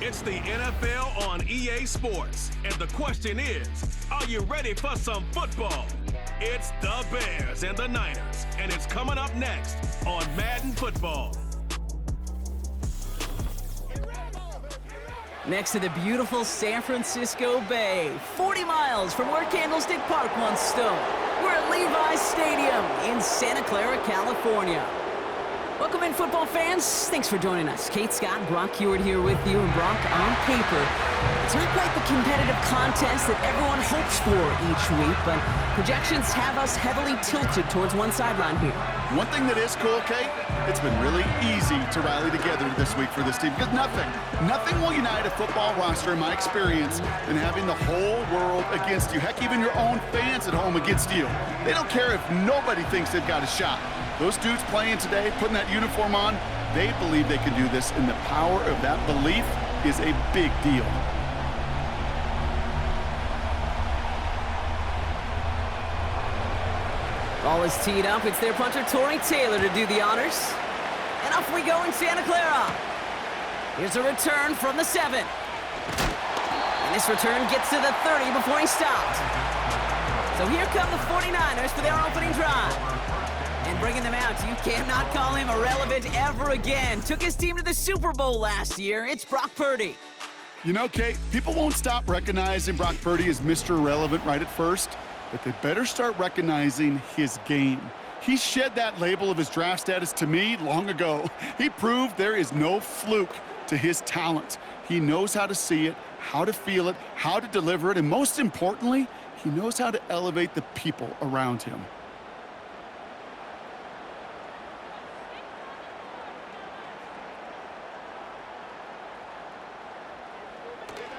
It's the NFL on EA Sports, and the question is, are you ready for some football? It's the Bears and the Niners, and it's coming up next on Madden Football. Next to the beautiful San Francisco Bay, 40 miles from where Candlestick Park once stood, we're at Levi's Stadium in Santa Clara, California. Welcome in, football fans. Thanks for joining us. Kate, Scott, and Brock Hewitt here with you. And Brock, on paper, it's not quite the competitive contest that everyone hopes for each week, but projections have us heavily tilted towards one sideline here. One thing that is cool, Kate, it's been really easy to rally together this week for this team, because nothing will unite a football roster, in my experience, than having the whole world against you. Heck, even your own fans at home against you. They don't care if nobody thinks they've got a shot. Those dudes playing today, putting that uniform on, they believe they can do this, and the power of that belief is a big deal. Ball is teed up. It's their punter, Torrey Taylor, to do the honors. And off we go in Santa Clara. Here's a return from the 7. And this return gets to the 30 before he stopped. So here come the 49ers for their opening drive. And bringing them out, you cannot call him irrelevant ever again. Took his team to the Super Bowl last year. It's Brock Purdy. You know, Kate, people won't stop recognizing Brock Purdy as Mr. Irrelevant right at first, but they better start recognizing his game. He shed that label of his draft status to me long ago. He proved there is no fluke to his talent. He knows how to see it, how to feel it, how to deliver it, and most importantly, he knows how to elevate the people around him.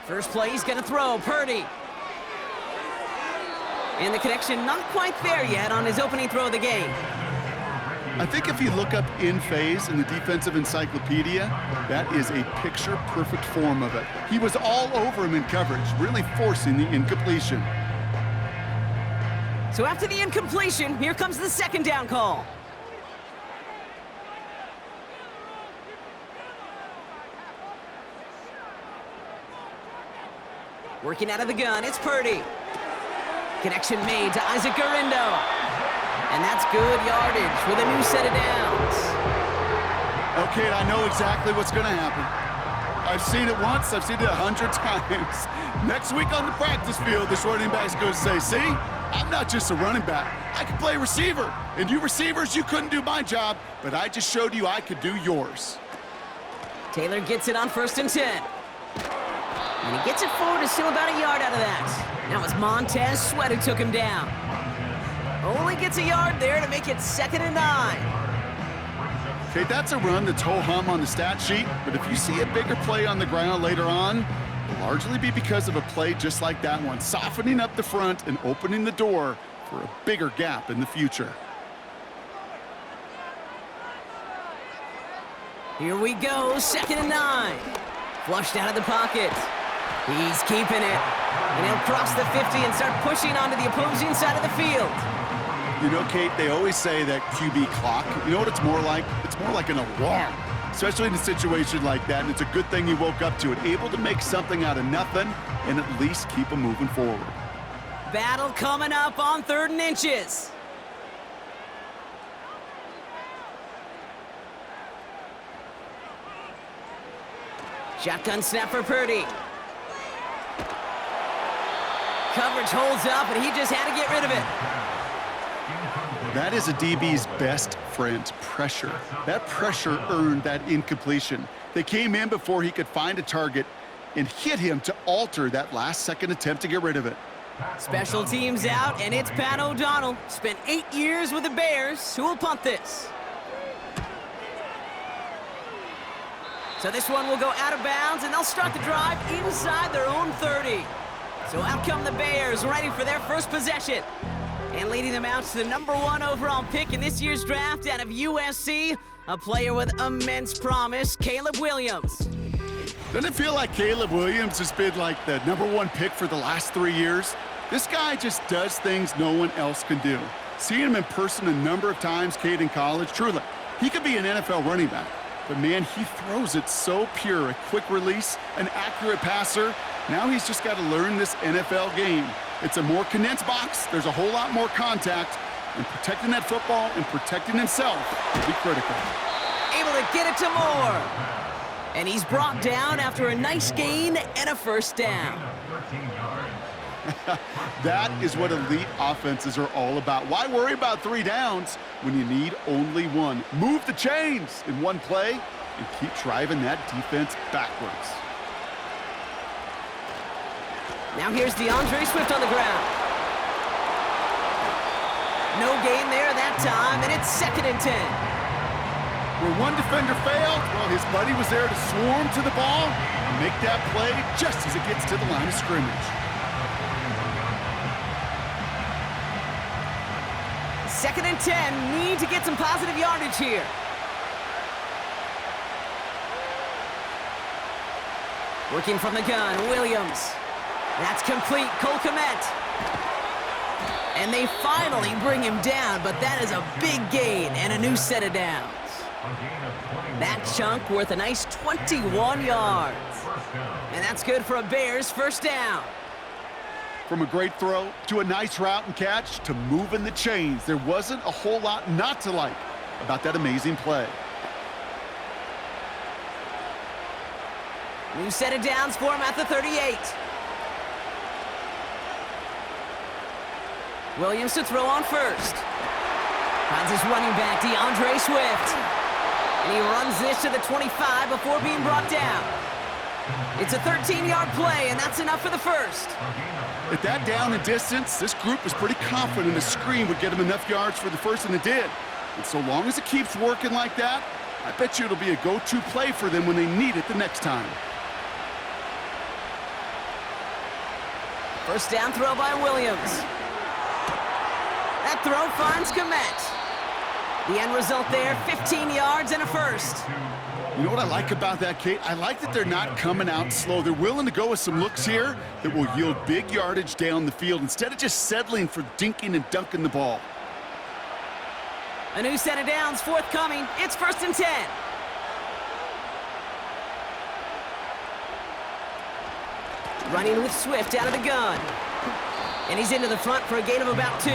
First play, he's going to throw. Purdy. And the connection not quite there yet on his opening throw of the game. I think if you look up in phase in the defensive encyclopedia, that is a picture-perfect form of it. He was all over him in coverage, really forcing the incompletion. So after the incompletion, here comes the second down call. Working out of the gun, it's Purdy. Connection made to Isaac Garindo. And that's good yardage with a new set of downs. Okay, I know exactly what's going to happen. I've seen it once, I've seen it 100 times. Next week on the practice field, this running back's going to say, see, I'm not just a running back. I can play receiver. And you receivers, you couldn't do my job, but I just showed you I could do yours. Taylor gets it on 1st and 10. And he gets it forward to still about a yard out of that. Now it's Montez Sweat who took him down. Only gets a yard there to make it 2nd and 9. Okay, that's a run that's ho-hum on the stat sheet, but if you see a bigger play on the ground later on, it'll largely be because of a play just like that one, softening up the front and opening the door for a bigger gap in the future. Here we go, 2nd and 9. Flushed out of the pocket. He's keeping it. And he'll cross the 50 and start pushing onto the opposing side of the field. You know, Kate, they always say that QB clock. You know what it's more like? It's more like an alarm, especially in a situation like that. And it's a good thing you woke up to it, able to make something out of nothing and at least keep them moving forward. Battle coming up on 3rd and inches. Shotgun snap for Purdy. Coverage holds up, and he just had to get rid of it. That is a DB's best friend, pressure. That pressure earned that incompletion. They came in before he could find a target and hit him to alter that last-second attempt to get rid of it. Special teams out, and it's Pat O'Donnell. Spent 8 years with the Bears. Who will punt this? So this one will go out of bounds, and they'll start the drive inside their own 30. So out come the Bears, ready for their first possession. And leading them out to the #1 overall pick in this year's draft out of USC, a player with immense promise, Caleb Williams. Doesn't it feel like Caleb Williams has been like the #1 pick for the last 3 years? This guy just does things no one else can do. Seeing him in person a number of times, Kate, in college, truly, he could be an NFL running back. But man, he throws it so pure. A quick release, an accurate passer. Now he's just got to learn this NFL game. It's a more condensed box. There's a whole lot more contact. And protecting that football and protecting himself will be critical. Able to get it to Moore. And he's brought down after a nice gain and a first down. That is what elite offenses are all about. Why worry about 3 downs when you need only 1? Move the chains in one play and keep driving that defense backwards. Now here's DeAndre Swift on the ground. No gain there that time, and it's 2nd and 10. Where one defender failed, well, his buddy was there to swarm to the ball and make that play just as it gets to the line of scrimmage. 2nd and 10, need to get some positive yardage here. Working from the gun, Williams. That's complete, Cole Kmet. And they finally bring him down, but that is a big gain and a new set of downs. That chunk worth a nice 21 yards. And that's good for a Bears first down. From a great throw to a nice route and catch to moving the chains, there wasn't a whole lot not to like about that amazing play. New set of downs for him at the 38. Williams to throw on first. Finds his running back, DeAndre Swift. And he runs this to the 25 before being brought down. It's a 13-yard play, and that's enough for the first. At that down and distance, this group was pretty confident the screen would get them enough yards for the first, and it did. And so long as it keeps working like that, I bet you it'll be a go-to play for them when they need it the next time. First down throw by Williams. That throw finds Kmet. The end result there, 15 yards and a first. You know what I like about that, Kate? I like that they're not coming out slow. They're willing to go with some looks here that will yield big yardage down the field instead of just settling for dinking and dunking the ball. A new set of downs forthcoming. It's 1st and 10. Running with Swift out of the gun. And he's into the front for a gain of about 2.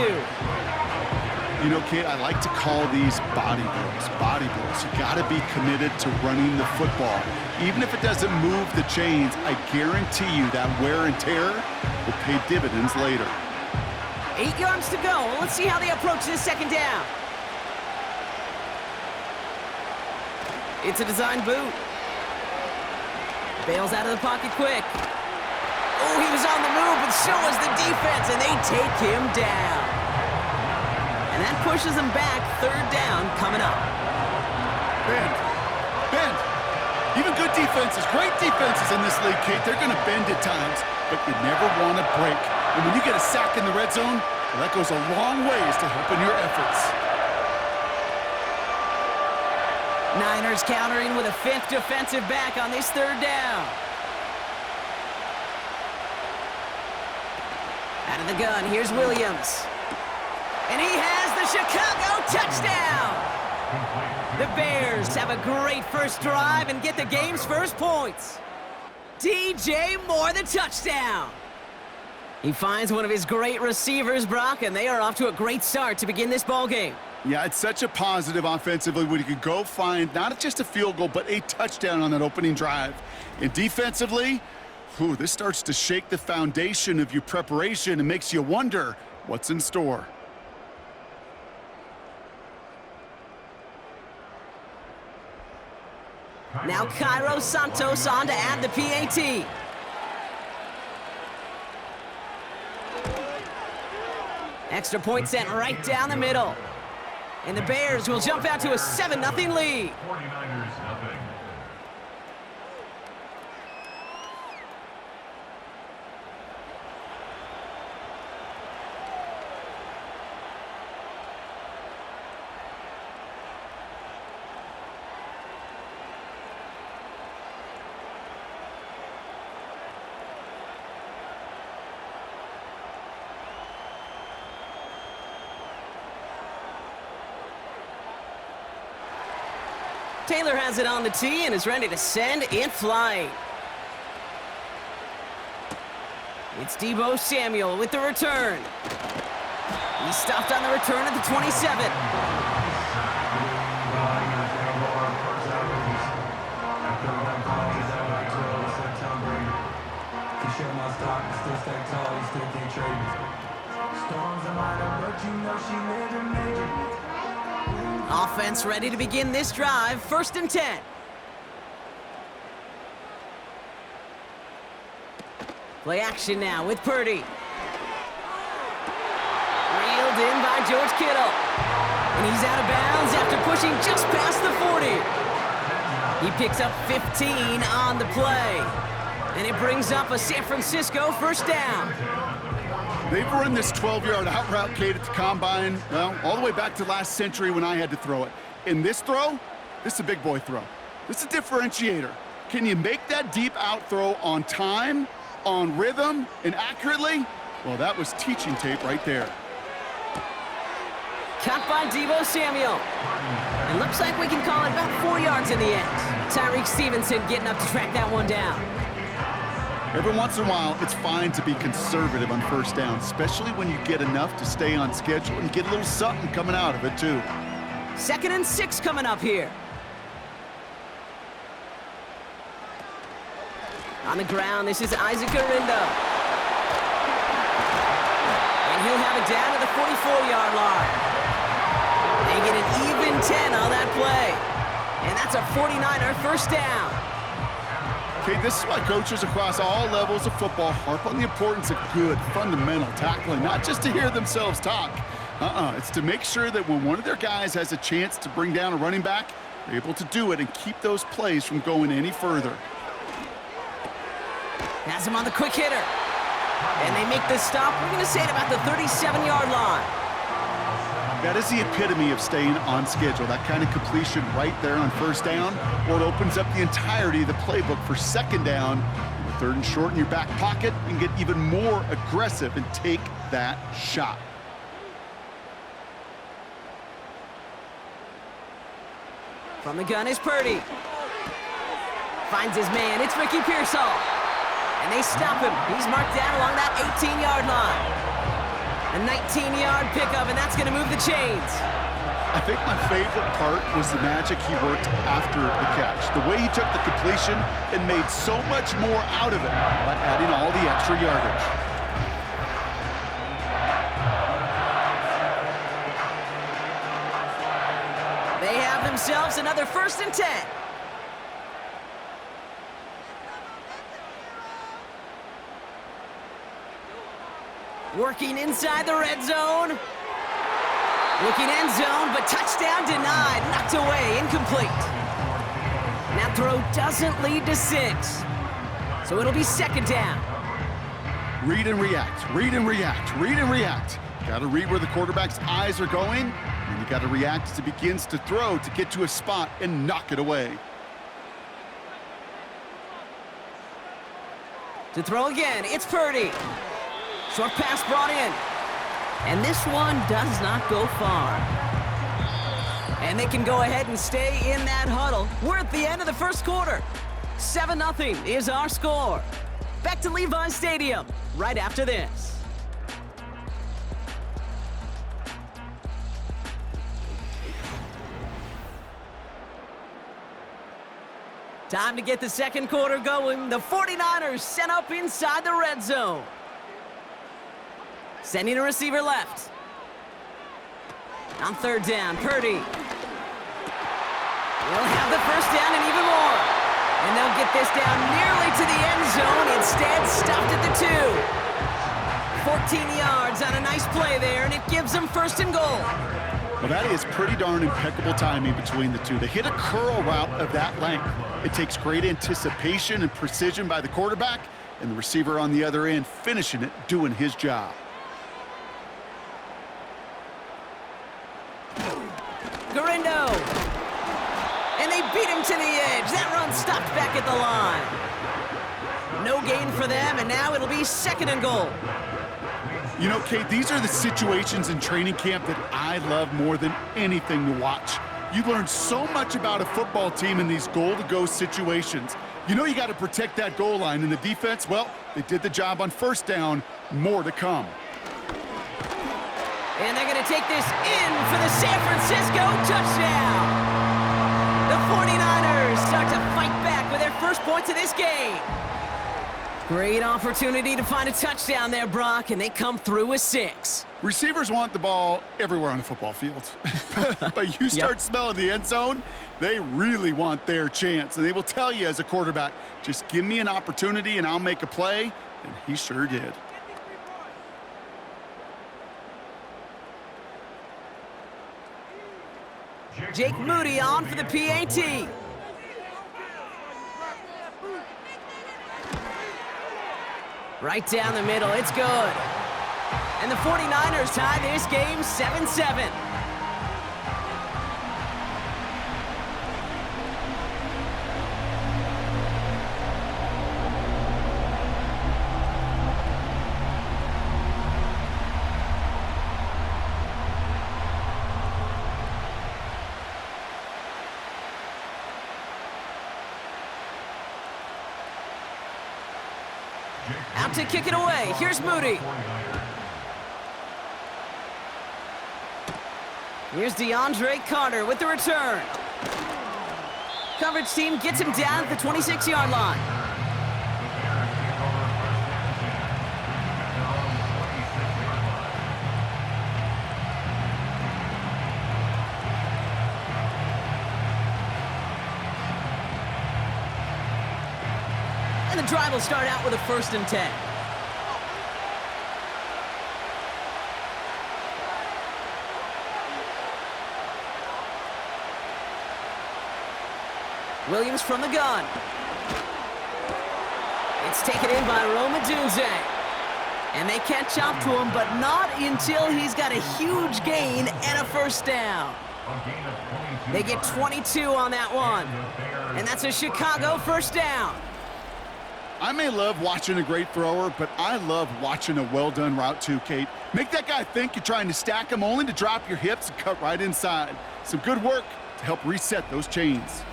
You know, Kate, I like to call these body blows. Body blows. You got to be committed to running the football. Even if it doesn't move the chains, I guarantee you that wear and tear will pay dividends later. 8 yards to go. Let's see how they approach this second down. It's a design boot. Bails out of the pocket quick. Oh, he was on the move, but so was the defense, and they take him down. And that pushes them back. 3rd down coming up. Bend. Even good defenses, great defenses in this league, Kate, they're going to bend at times, but you never want to break. And when you get a sack in the red zone, well, that goes a long ways to helping your efforts. Niners countering with a 5th defensive back on this 3rd down. Out of the gun, here's Williams. And he has the Chicago touchdown! The Bears have a great first drive and get the game's first points. DJ Moore, the touchdown! He finds one of his great receivers, Brock, and they are off to a great start to begin this ballgame. Yeah, it's such a positive offensively when you can go find not just a field goal, but a touchdown on that opening drive. And defensively, this starts to shake the foundation of your preparation and makes you wonder what's in store. Now Cairo Santos on to add the PAT. Extra point sent right down the middle. And the Bears will jump out to a 7-0 lead. 49ers nothing. Taylor has it on the tee and is ready to send in flight. It's Deebo Samuel with the return. He stopped on the return at the 27. Offense ready to begin this drive. 1st and 10. Play action now with Purdy. Reeled in by George Kittle. And he's out of bounds after pushing just past the 40. He picks up 15 on the play. And it brings up a San Francisco 1st down. They've run this 12-yard out route, Kate, at the combine, well, all the way back to last century when I had to throw it. In this throw, this is a big boy throw. This is a differentiator. Can you make that deep out throw on time, on rhythm, and accurately? Well, that was teaching tape right there. Caught by Deebo Samuel. It looks like we can call it about 4 yards in the end. Tyreek Stevenson getting up to track that one down. Every once in a while, it's fine to be conservative on 1st down, especially when you get enough to stay on schedule and get a little something coming out of it, too. 2nd and 6 coming up here. On the ground, this is Isaac Orindo. And he'll have it down to the 44-yard line. They get an even 10 on that play. And that's a 49er 1st down. Okay, this is why coaches across all levels of football harp on the importance of good, fundamental tackling, not just to hear themselves talk. It's to make sure that when one of their guys has a chance to bring down a running back, they're able to do it and keep those plays from going any further. Has him on the quick hitter. And they make this stop, we're going to say at about the 37-yard line. That is the epitome of staying on schedule. That kind of completion right there on 1st down, or it opens up the entirety of the playbook for 2nd down. With 3rd and short in your back pocket, and get even more aggressive and take that shot. From the gun is Purdy. Finds his man, it's Ricky Pearsall. And they stop him. He's marked down along that 18-yard line. A 19-yard pickup, and that's going to move the chains. I think my favorite part was the magic he worked after the catch. The way he took the completion and made so much more out of it by adding all the extra yardage. They have themselves another 1st and 10. Working inside the red zone. Looking end zone, but touchdown denied. Knocked away, incomplete. That throw doesn't lead to 6. So it'll be 2nd down. Read and react, read and react, read and react. Got to read where the quarterback's eyes are going, and you got to react as he begins to throw to get to a spot and knock it away. To throw again, it's Purdy. Short pass brought in. And this one does not go far. And they can go ahead and stay in that huddle. We're at the end of the 1st quarter. 7-0 is our score. Back to Levi's Stadium right after this. Time to get the 2nd quarter going. The 49ers set up inside the red zone. Sending a receiver left. On 3rd down, Purdy. They'll have the 1st down and even more. And they'll get this down nearly to the end zone. Instead, stopped at the 2. 14 yards on a nice play there, and it gives them 1st and goal. Well, that is pretty darn impeccable timing between the two. They hit a curl route of that length. It takes great anticipation and precision by the quarterback, and the receiver on the other end finishing it, doing his job. Garindo. And they beat him to the edge. That run stopped back at the line. No gain for them, and now it'll be 2nd and goal. You know, Kate, these are the situations in training camp that I love more than anything to watch. You learn so much about a football team in these goal-to-go situations. You know you got to protect that goal line, and the defense, well, they did the job on first down. More to come. And they're going to take this in for the San Francisco touchdown. The 49ers start to fight back with their first points of this game. Great opportunity to find a touchdown there, Brock, and they come through with 6. Receivers want the ball everywhere on the football field. But you start smelling the end zone, they really want their chance. And they will tell you as a quarterback, just give me an opportunity and I'll make a play. And he sure did. Jake Moody on for the PAT. Right down the middle, it's good. And the 49ers tie this game 7-7. Out to kick it away. Here's Moody. Here's DeAndre Carter with the return. Coverage team gets him down at the 26-yard line. And the drive will start out with a 1st and 10. Williams from the gun. It's taken in by Rome Odunze. And they catch up to him, but not until he's got a huge gain and a 1st down. They get 22 on that one. And that's a Chicago 1st down. I may love watching a great thrower, but I love watching a well-done route too, Kate. Make that guy think you're trying to stack him only to drop your hips and cut right inside. Some good work to help reset those chains.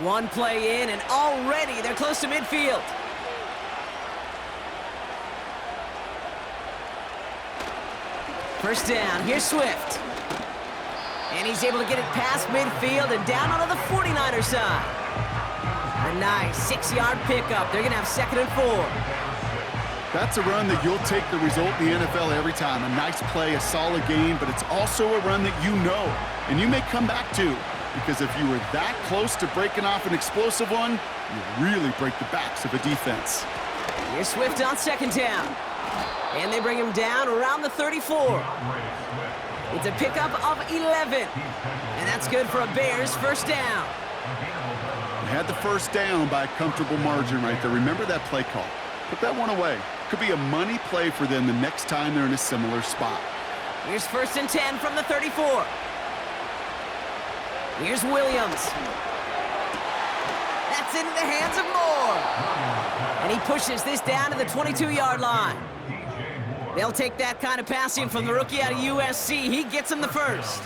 One play in, and already they're close to midfield. First down, here's Swift. And he's able to get it past midfield and down onto the 49er side. A nice 6-yard pickup. They're going to have 2nd and 4. That's a run that you'll take the result in the NFL every time. A nice play, a solid game, but it's also a run that you know and you may come back to. Because if you were that close to breaking off an explosive one, you really break the backs of a defense. Here's Swift on 2nd down. And they bring him down around the 34. It's a pickup of 11. And that's good for a Bears 1st down. They had the 1st down by a comfortable margin right there. Remember that play call. Put that one away. Could be a money play for them the next time they're in a similar spot. Here's 1st and 10 from the 34. Here's Williams. That's into the hands of Moore. And he pushes this down to the 22-yard line. They'll take that kind of passing from the rookie out of USC. He gets him the 1st.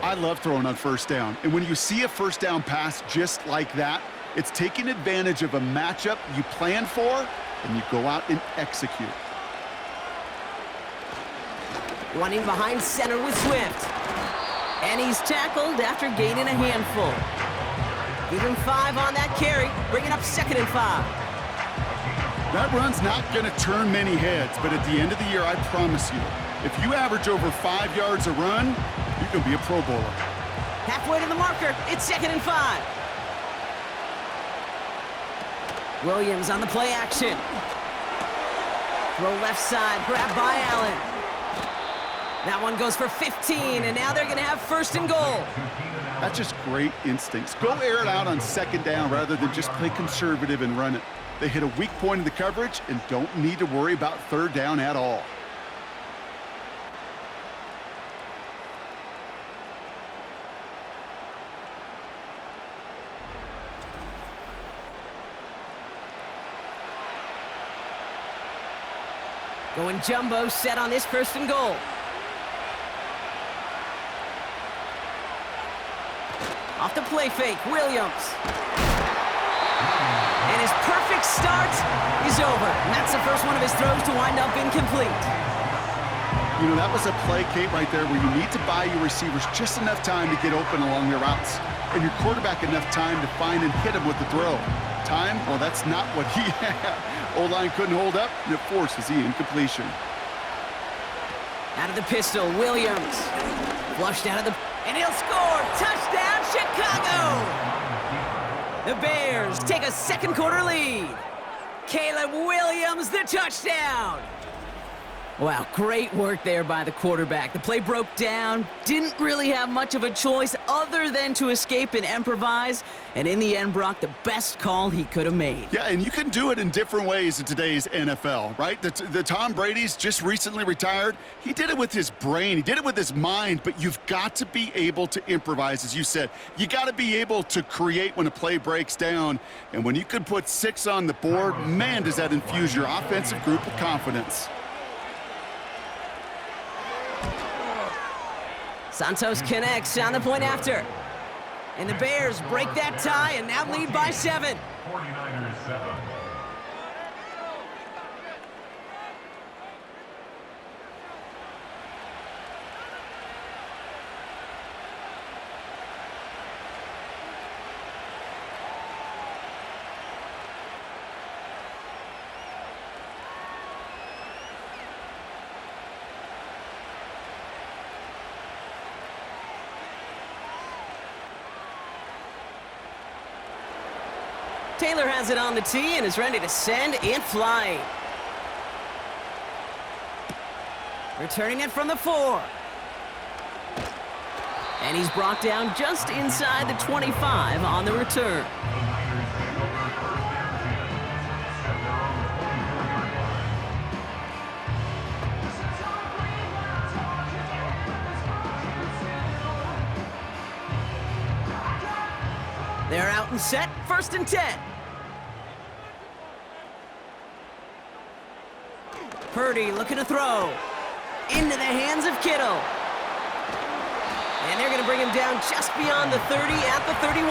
I love throwing on 1st down. And when you see a 1st down pass just like that, it's taking advantage of a matchup you planned for, and you go out and execute. Running behind center with Swift. And he's tackled after gaining a handful. Give him 5 on that carry, bringing up 2nd and 5. That run's not going to turn many heads, but at the end of the year, I promise you, if you average over 5 yards a run, you can be a Pro Bowler. Halfway to the marker, it's 2nd and 5. Williams on the play action. Throw left side, grabbed by Allen. That one goes for 15, and now they're going to have 1st and goal. That's just great instincts. Go air it out on 2nd down rather than just play conservative and run it. They hit a weak point in the coverage and don't need to worry about 3rd down at all. Going jumbo set on this 1st and goal. off the play fake, Williams. And his perfect start is over. And that's the first one of his throws to wind up incomplete. You know, that was a play, Kate, right there where you need to buy your receivers just enough time to get open along their routes. And your quarterback enough time to find and hit him with the throw. Time? Well, that's not what he had. O-line couldn't hold up, and it forces the incompletion. Out of the pistol, Williams. Flushed out of the... And he'll score! Touchdown, Chicago! The Bears take a second quarter lead. Caleb Williams, the touchdown! Wow, great work there by the quarterback. The play broke down, didn't really have much of a choice other than to escape and improvise, and in the end, Brock, the best call he could have made. Yeah, and you can do it in different ways in today's NFL, right? The Tom Brady's just recently retired. He did it with his brain. He did it with his mind, but you've got to be able to improvise, as you said. You got to be able to create when a play breaks down, and when you can put 6 on the board, man, does that infuse your offensive group with confidence. Santos connects on the point after. And the Bears break that tie and now lead by 7. 49ers 7. Taylor has it on the tee and is ready to send it flying. Returning it from the 4. And he's brought down just inside the 25 on the return. They're out and set, 1st and 10. Purdy looking to throw. Into the hands of Kittle. And they're going to bring him down just beyond the 30 at the 31.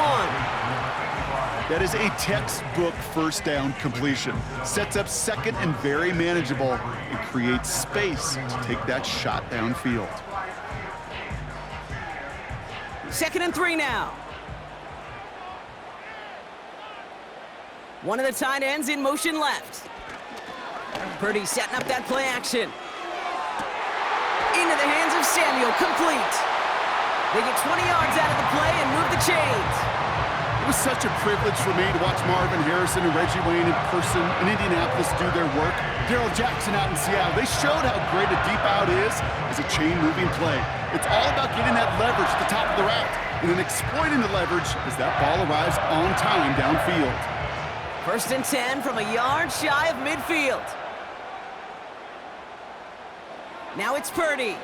That is a textbook first down completion. Sets up second and very manageable and creates space to take that shot downfield. 2nd and 3 now. One of the tight ends in motion left. Purdy setting up that play action. Into the hands of Samuel, complete. They get 20 yards out of the play and move the chains. It was such a privilege for me to watch Marvin Harrison and Reggie Wayne in person in Indianapolis do their work. Darrell Jackson out in Seattle. They showed how great a deep out is as a chain-moving play. It's all about getting that leverage at the top of the route and then exploiting the leverage as that ball arrives on time downfield. 1st and 10 from a yard shy of midfield. Now it's Purdy.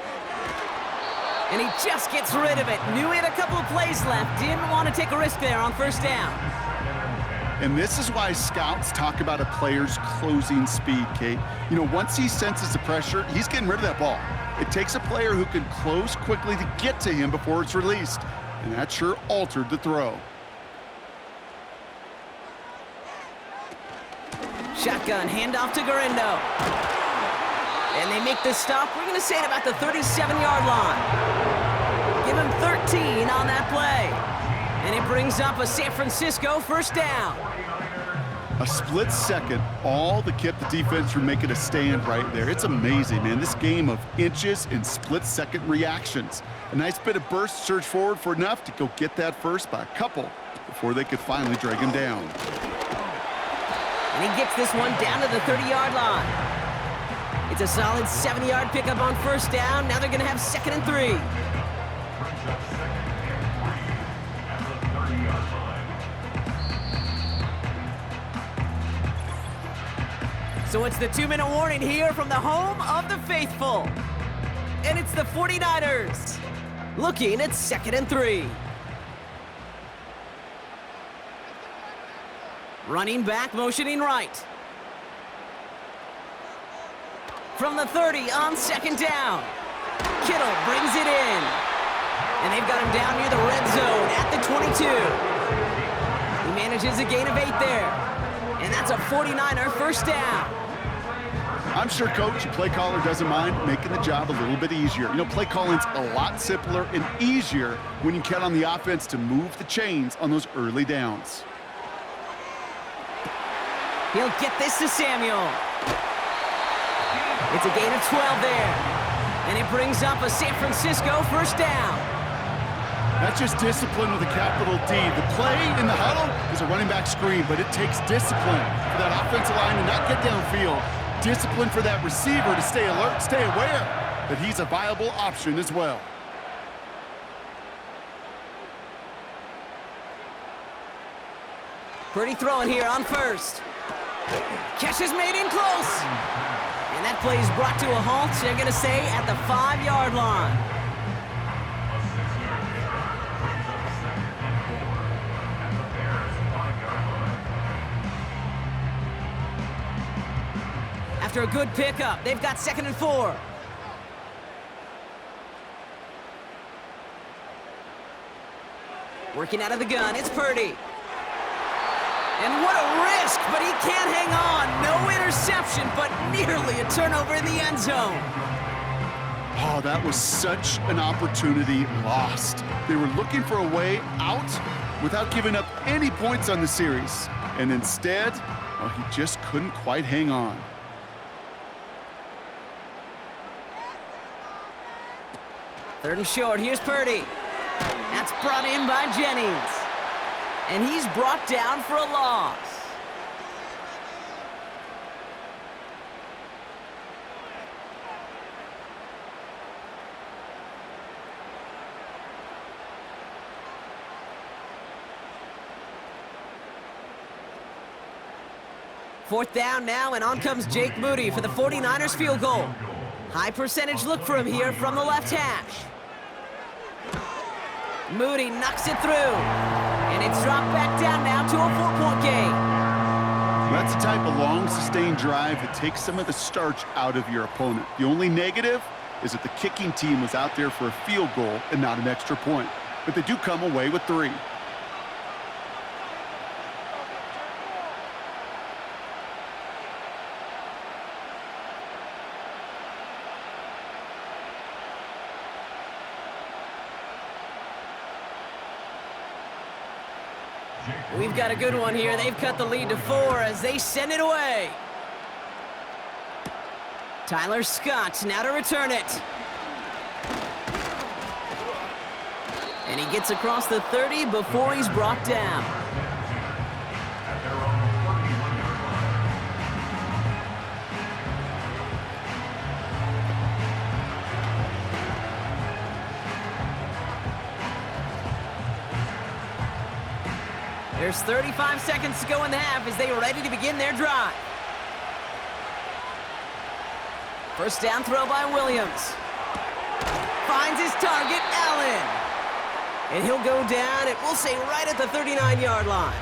And he just gets rid of it. Knew he had a couple of plays left. Didn't want to take a risk there on 1st down. And this is why scouts talk about a player's closing speed, Kate. You know, once he senses the pressure, he's getting rid of that ball. It takes a player who can close quickly to get to him before it's released. And that sure altered the throw. Shotgun, handoff to Garindo. And they make the stop, we're going to say at about the 37-yard line. Give him 13 on that play. And it brings up a San Francisco 1st down. A split second, all that kept the defense from making a stand right there. It's amazing, man. This game of inches and split-second reactions. A nice bit of burst, surge forward for enough to go get that first by a couple before they could finally drag him down. And he gets this one down to the 30-yard line. It's a solid 70-yard pickup on 1st down. Now they're going to have 2nd and 3. So it's the 2-minute warning here from the home of the faithful. And it's the 49ers looking at 2nd and 3. Running back, motioning right. From the 30 on 2nd down. Kittle brings it in. And they've got him down near the red zone at the 22. He manages a gain of 8 there. And that's a 49er first down. I'm sure Coach, your play caller, doesn't mind making the job a little bit easier. You know, play calling's a lot simpler and easier when you count on the offense to move the chains on those early downs. He'll get this to Samuel. It's a gain of 12 there. And it brings up a San Francisco first down. That's just discipline with a capital D. The play in the huddle is a running back screen, but it takes discipline for that offensive line to not get downfield. Discipline for that receiver to stay alert, stay aware that he's a viable option as well. Pretty throwing here on first. Catch is made in close. And that play is brought to a halt, they're going to say, at the 5-yard line. After a good pickup, they've got 2nd and 4. Working out of the gun, it's Purdy. And what a risk, but he can't hang on. No interception, but nearly a turnover in the end zone. Oh, that was such an opportunity lost. They were looking for a way out without giving up any points on the series. And instead, well, he just couldn't quite hang on. Third and short, here's Purdy. That's brought in by Jennings. And he's brought down for a loss. Fourth down now, and on comes Jake Moody for the 49ers field goal. High percentage look for him here from the left hash. Moody knocks it through, and it's dropped back down now to a 4-point game. That's the type of long, sustained drive that takes some of the starch out of your opponent. The only negative is that the kicking team was out there for a field goal and not an extra point. But they do come away with 3. We've got a good one here. They've cut the lead to 4 as they send it away. Tyler Scott now to return it. And he gets across the 30 before he's brought down. There's 35 seconds to go in the half as they are ready to begin their drive. First down throw by Williams. Finds his target, Allen. And he'll go down, we'll say right at the 39-yard line.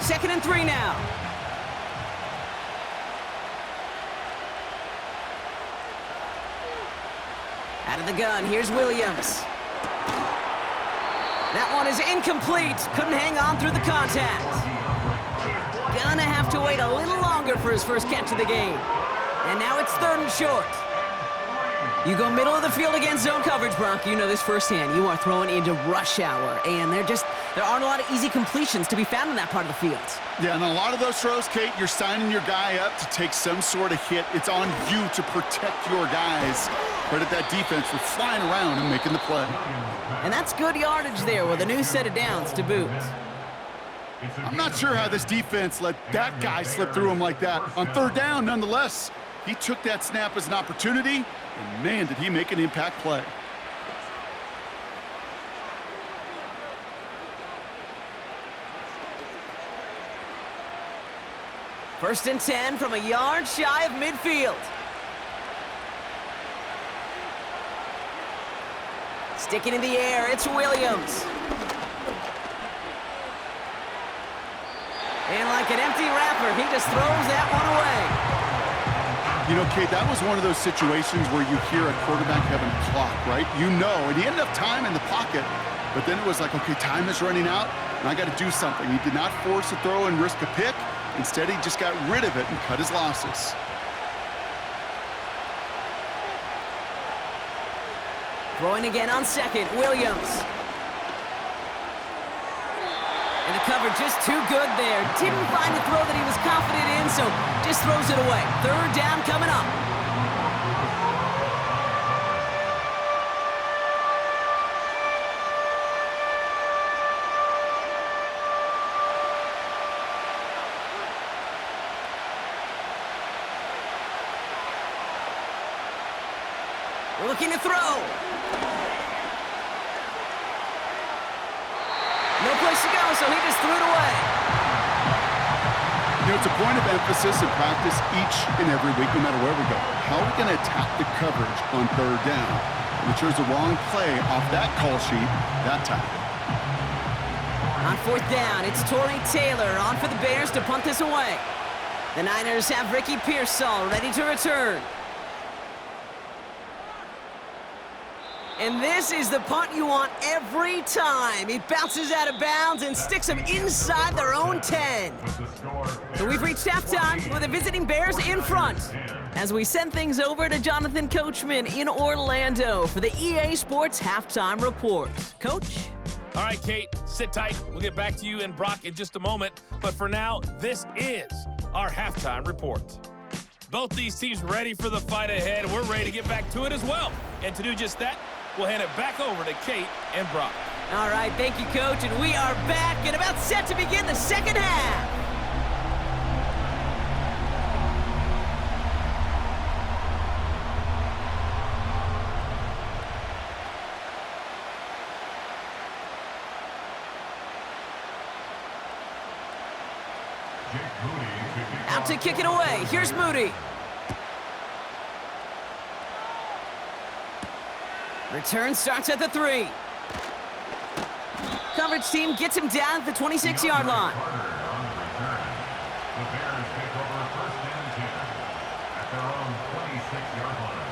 Second and 3 now. Out of the gun, here's Williams. That one is incomplete. Couldn't hang on through the contact. Gonna have to wait a little longer for his first catch of the game. And now it's 3rd and short. You go middle of the field against zone coverage, Brock. You know this firsthand. You are throwing into rush hour, and there aren't a lot of easy completions to be found in that part of the field. Yeah, and a lot of those throws, Kate, you're signing your guy up to take some sort of hit. It's on you to protect your guys. Credit that defense for flying around and making the play. And that's good yardage there with a new set of downs to boot. I'm not sure how this defense let that guy slip through him like that. On 3rd down, nonetheless, he took that snap as an opportunity, and man, did he make an impact play. First and 10 from a yard shy of midfield. Sticking in the air, it's Williams. And like an empty wrapper, he just throws that one away. You know, Kate, that was one of those situations where you hear a quarterback having a clock, right? You know, and he ended up time in the pocket, but then it was like, okay, time is running out, and I got to do something. He did not force a throw and risk a pick. Instead, he just got rid of it and cut his losses. Throwing again on second, Williams. And the cover just too good there. Didn't find a throw that he was confident in, so just throws it away. Third down coming up. Looking to throw. No place to go, so he just threw it away. You know, it's a point of emphasis in practice each and every week, no matter where we go. How are we going to attack the coverage on third down? We chose the wrong play off that call sheet that time. On fourth down, it's Torrey Taylor on for the Bears to punt this away. The Niners have Ricky Pearsall ready to return. And this is the punt you want every time. It bounces out of bounds and sticks them inside their own 10. So we've reached halftime with the visiting Bears in front as we send things over to Jonathan Coachman in Orlando for the EA Sports Halftime Report. Coach? All right, Kate, sit tight. We'll get back to you and Brock in just a moment. But for now, this is our halftime report. Both these teams ready for the fight ahead. We're ready to get back to it as well. And to do just that, we'll hand it back over to Kate and Brock. All right, thank you, Coach. And we are back and about set to begin the second half. Out to kick it away. Here's Moody. Return starts at the 3. Coverage team gets him down at the 26-yard line. The Bears take over first and 10 at their own 26-yard line.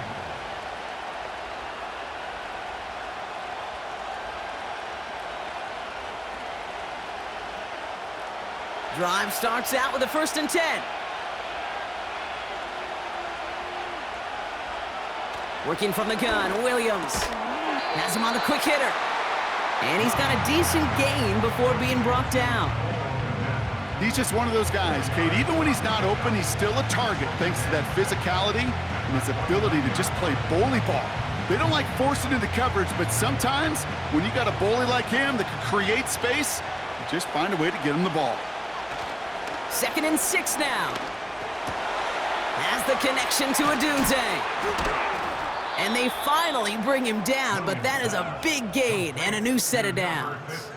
Drive starts out with a 1st and 10. Working from the gun, Williams has him on the quick hitter. And he's got a decent gain before being brought down. He's just one of those guys, Kate. Even when he's not open, he's still a target thanks to that physicality and his ability to just play bully ball. They don't like forcing into coverage, but sometimes when you got a bully like him that can create space, you just find a way to get him the ball. 2nd and 6 now. Has the connection to Adunze. And they finally bring him down, but that is a big gain and a new set of downs.